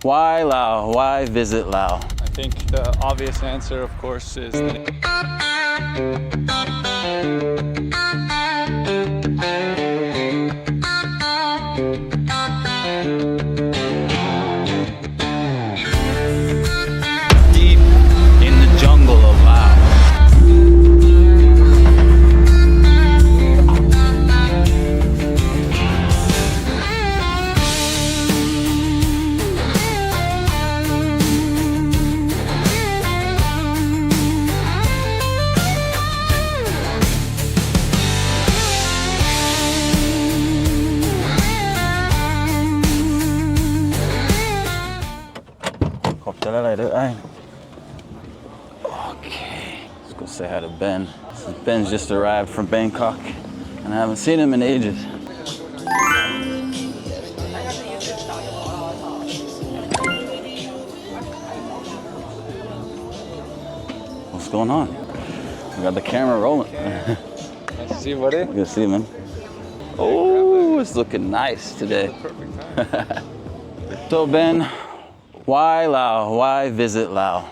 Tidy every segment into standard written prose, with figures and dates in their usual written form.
Why Lao? Why visit Lao? I think the obvious answer, of course, is Deep in the jungle of Lao. Okay, let's go say hi to Ben. Ben's just arrived from Bangkok and I haven't seen him in ages. What's going on? We got the camera rolling. Nice to see you, buddy. Good to see you, man. Oh, it's looking nice today. Perfect time. So Ben, why Lao? Why visit Lao?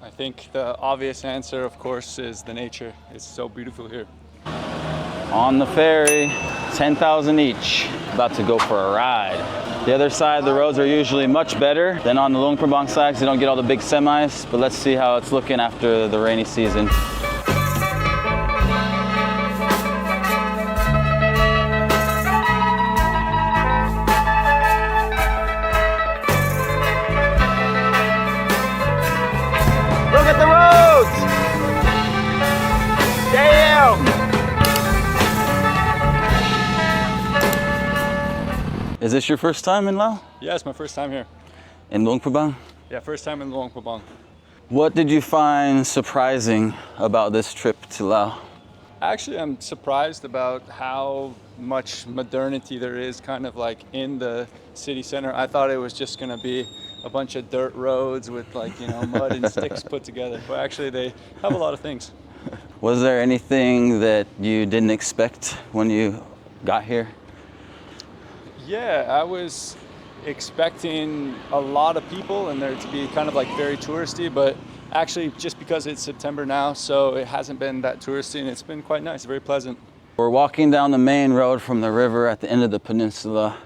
I think the obvious answer, of course, is the nature. It's so beautiful here. On the ferry, 10,000 each. About to go for a ride. The other side, the roads are usually much better than on the Luang Prabang side, 'cause you don't get all the big semis. But let's see how it's looking after the rainy season. Look at the roads! Damn! Is this your first time in Laos? Yeah, it's my first time here. In Luang Prabang? Yeah, first time in Luang Prabang. What did you find surprising about this trip to Laos? Actually, I'm surprised about how much modernity there is kind of like in the city center. I thought it was just gonna be a bunch of dirt roads with like, you know, mud and sticks put together. But actually they have a lot of things. Was there anything that you didn't expect when you got here? Yeah, I was expecting a lot of people and there to be kind of like very touristy, but actually just because it's September now, so it hasn't been that touristy and it's been quite nice, very pleasant. We're walking down the main road from the river at the end of the peninsula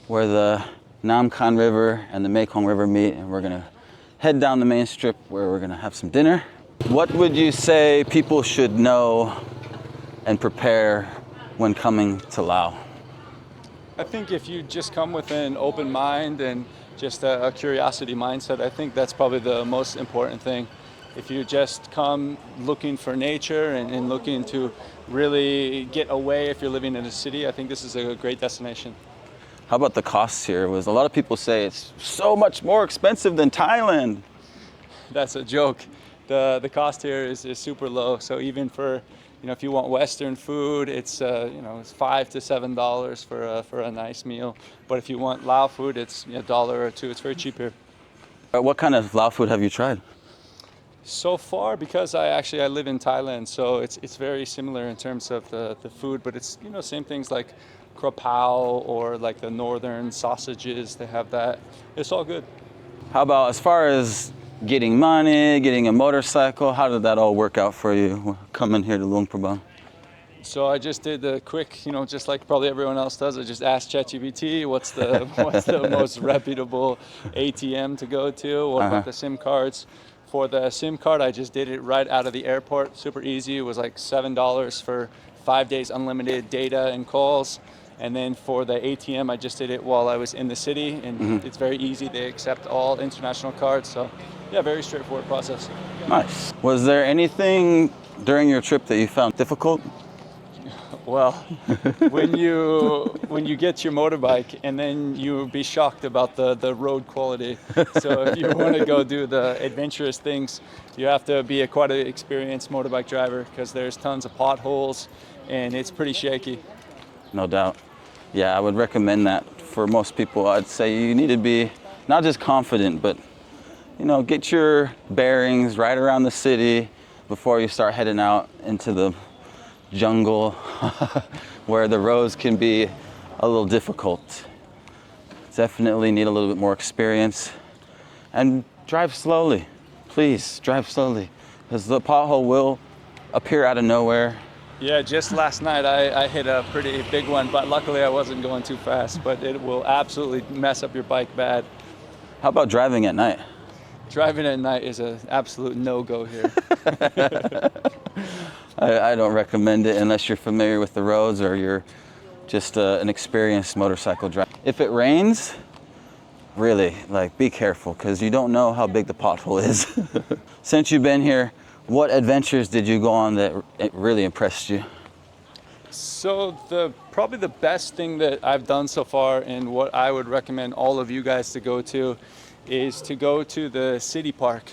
where the Nahm River and the Mekong River meet, and we're gonna head down the main strip where we're gonna have some dinner. What would you say people should know and prepare when coming to Laos? I think if you just come with an open mind and just a curiosity mindset, I think that's probably the most important thing. If you just come looking for nature and looking to really get away if you're living in a city, I think this is a great destination. How about the costs here? A lot of people say it's so much more expensive than Thailand. That's a joke. The cost here is super low. So even for, you know, if you want Western food, it's you know, it's $5 to $7 for a nice meal. But if you want Lao food, it's $1 or $2. It's very cheap here. What kind of Lao food have you tried? So far, because I live in Thailand, so it's very similar in terms of the food, but it's, you know, same things like krapao or like the northern sausages, they have that. It's all good. How about as far as getting money, getting a motorcycle, how did that all work out for you coming here to Luang Prabang? So I just did the quick, you know, just like probably everyone else does, I just asked ChatGPT what's the most reputable ATM to go to, what about the SIM cards. For the SIM card, I just did it right out of the airport, super easy. It was like $7 for 5 days unlimited data and calls. And then for the ATM, I just did it while I was in the city, and it's very easy. They accept all international cards, so yeah, very straightforward process. Nice. Was there anything during your trip that you found difficult? Well, when you get your motorbike and then you'll be shocked about the road quality. So if you want to go do the adventurous things, you have to be quite an experienced motorbike driver because there's tons of potholes and it's pretty shaky. No doubt. Yeah, I would recommend that for most people. I'd say you need to be not just confident, but, you know, get your bearings right around the city before you start heading out into the jungle where the roads can be a little difficult. definitely need a little bit more experience. And drive slowly. Please, drive slowly. Because the pothole will appear out of nowhere. Yeah, just last night I hit a pretty big one, but luckily I wasn't going too fast, but it will absolutely mess up your bike bad. How about driving at night? Driving at night is an absolute no-go here. I don't recommend it unless you're familiar with the roads or you're just an experienced motorcycle driver. If it rains, really, like, be careful because you don't know how big the pothole is. Since you've been here, what adventures did you go on that really impressed you? So probably the best thing that I've done so far, and what I would recommend all of you guys to go to, is to go to the city park.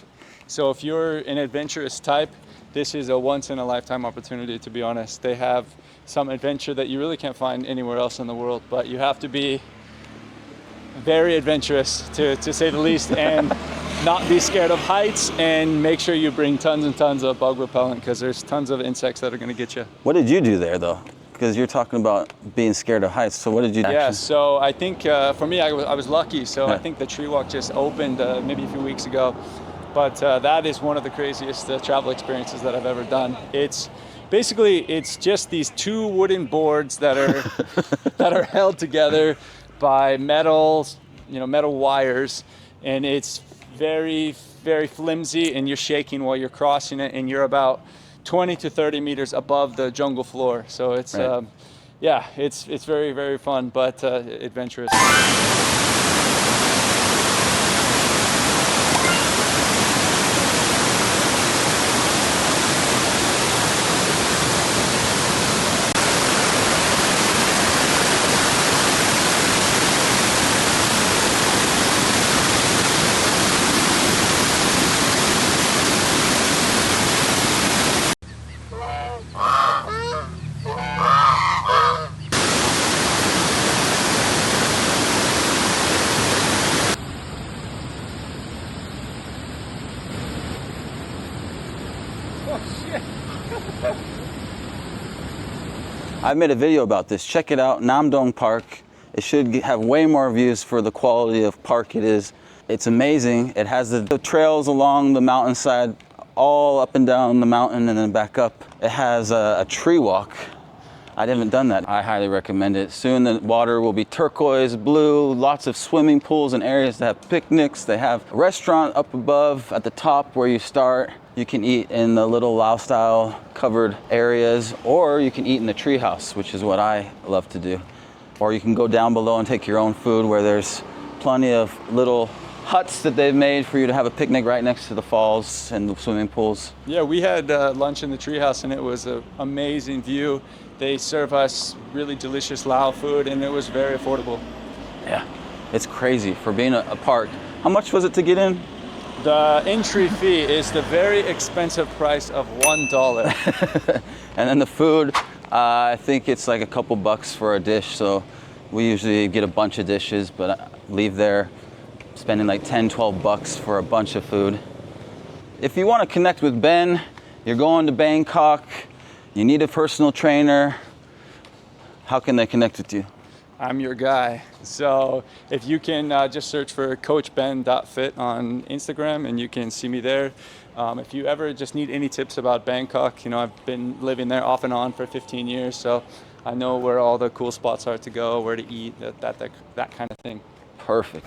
So if you're an adventurous type, this is a once-in-a-lifetime opportunity, to be honest. They have some adventure that you really can't find anywhere else in the world, but you have to be very adventurous, to say the least, and not be scared of heights, and make sure you bring tons and tons of bug repellent because there's tons of insects that are going to get you. What did you do there, though? Because you're talking about being scared of heights. So what did you do? Yeah, so I think for me, I was lucky. So I think the tree walk just opened maybe a few weeks ago. But that is one of the craziest travel experiences that I've ever done. It's just these two wooden boards that are that are held together by metal wires, and it's very, very flimsy, and you're shaking while you're crossing it, and you're about 20 to 30 meters above the jungle floor. So it's right. It's very, very fun, but adventurous. I made a video about this. Check it out, Nam Dong Park. It should have way more views for the quality of park it is. It's amazing. It has the trails along the mountainside, all up and down the mountain and then back up. It has a tree walk. I haven't done that. I highly recommend it. Soon the water will be turquoise blue, lots of swimming pools and areas that have picnics. They have a restaurant up above at the top where you start. You can eat in the little Laos style covered areas, or you can eat in the treehouse, which is what I love to do. Or you can go down below and take your own food, where there's plenty of little huts that they've made for you to have a picnic right next to the falls and the swimming pools. Yeah, we had lunch in the treehouse, and it was an amazing view. They serve us really delicious Lao food, and it was very affordable. Yeah, it's crazy for being a park. How much was it to get in? The entry fee is the very expensive price of $1. And then the food, I think it's like a couple bucks for a dish. So we usually get a bunch of dishes, but I leave there spending like 10, 12 bucks for a bunch of food. If you want to connect with Ben, you're going to Bangkok, you need a personal trainer, how can they connect with you? I'm your guy. So if you can just search for coachben.fit on Instagram, and you can see me there. If you ever just need any tips about Bangkok, I've been living there off and on for 15 years, so I know where all the cool spots are to go, where to eat, that kind of thing. Perfect.